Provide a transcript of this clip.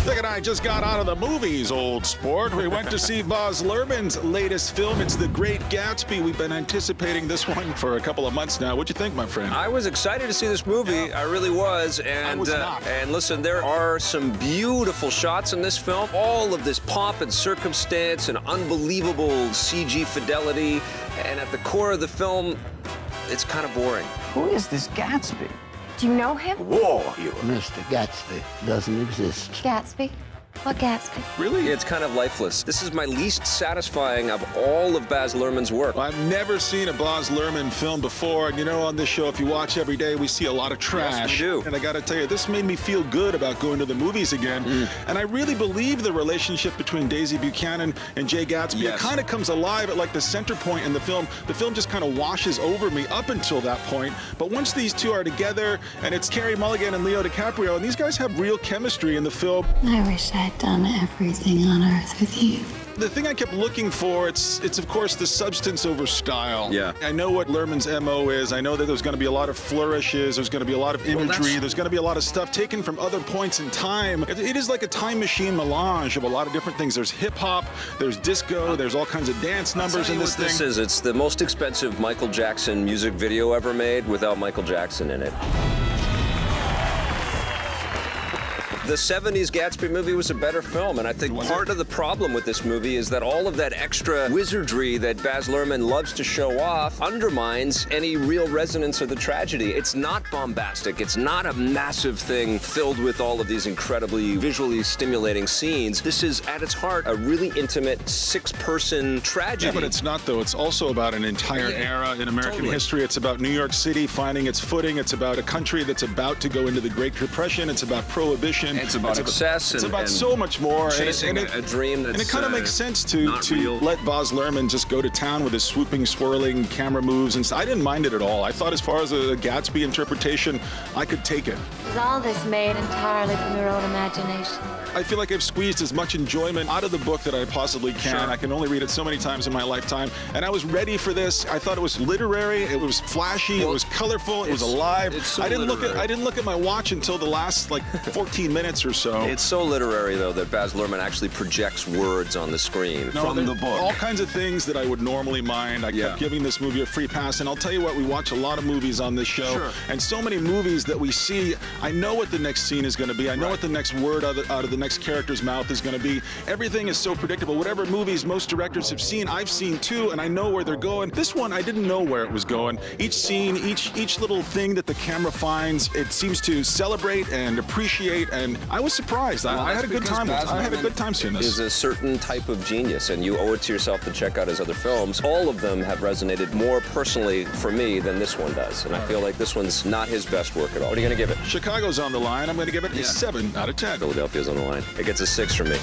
Dick and I just got out of the movies, old sport. We went to see Baz Luhrmann's latest film. It's The Great Gatsby. We've been anticipating this one for a couple of months now. What'd you think, my friend? I was excited to see this movie. I really was. And, I was not. And listen, there are some beautiful shots in this film. All of this pomp and circumstance and unbelievable CG fidelity. And at the core of the film, it's kind of boring. Who is this Gatsby? Do you know him? War hero. Mr. Gatsby doesn't exist. Gatsby? What Gatsby? Really? It's kind of lifeless. This is my least satisfying of all of Baz Luhrmann's work. I've never seen a Baz Luhrmann film before, and you know, on this show, if you watch every day, we see a lot of trash. Yes, we do. And I gotta tell you, this made me feel good about going to the movies again. And I really believe the relationship between Daisy Buchanan and Jay Gatsby. Yes. It kind of comes alive at like the center point in the film. The film just kind of washes over me up until that point. But once these two are together, and it's Carey Mulligan and Leo DiCaprio, and these guys have real chemistry in the film. I wish I'd done everything on earth with you. The thing I kept looking for, it's of course the substance over style. Yeah. I know what Luhrmann's MO is. I know that there's going to be a lot of flourishes. There's going to be a lot of imagery. There's going to be a lot of stuff taken from other points in time. It is like a time machine melange of a lot of different things. There's hip hop, there's disco, there's all kinds of dance numbers in this thing. This is, it's the most expensive Michael Jackson music video ever made without Michael Jackson in it. The 70s Gatsby movie was a better film, and I think part of the problem with this movie is that all of that extra wizardry that Baz Luhrmann loves to show off undermines any real resonance of the tragedy. It's not bombastic. It's not a massive thing filled with all of these incredibly visually stimulating scenes. This is, at its heart, a really intimate six-person tragedy. Yeah, but it's not, though. It's also about an entire era in American history. It's about New York City finding its footing. It's about a country that's about to go into the Great Depression. It's about prohibition. It's about excess. It's about so much more. Chasing a dream that's and it kind of makes sense to real. let Baz Luhrmann just go to town with his swooping, swirling camera moves. And I didn't mind it at all. I thought as far as a Gatsby interpretation, I could take it. Is all this made entirely from your own imagination? I feel like I've squeezed as much enjoyment out of the book that I possibly can. Sure. I can only read it so many times in my lifetime. And I was ready for this. I thought it was literary, it was flashy, it was colorful, it was alive. So I didn't look at my watch until the last like 14 minutes or so. It's so literary, though, that Baz Luhrmann actually projects words on the screen from the book. All kinds of things that I would normally mind. I kept giving this movie a free pass. And I'll tell you what, we watch a lot of movies on this show. Sure. And so many movies that we see, I know what the next scene is going to be. I know what the next word out of the next character's mouth is going to be. Everything is so predictable. Whatever movies most directors have seen, I've seen too, and I know where they're going. This one, I didn't know where it was going. Each scene, each little thing that the camera finds, it seems to celebrate and appreciate, and I was surprised. I had a good time. I had a good time seeing this. Is a certain type of genius, and you owe it to yourself to check out his other films. All of them have resonated more personally for me than this one does, and I feel like this one's not his best work at all. What are you going to give it? Chicago's on the line. I'm going to give it a 7 out of 10. Philadelphia's on the line. It gets a 6 from me.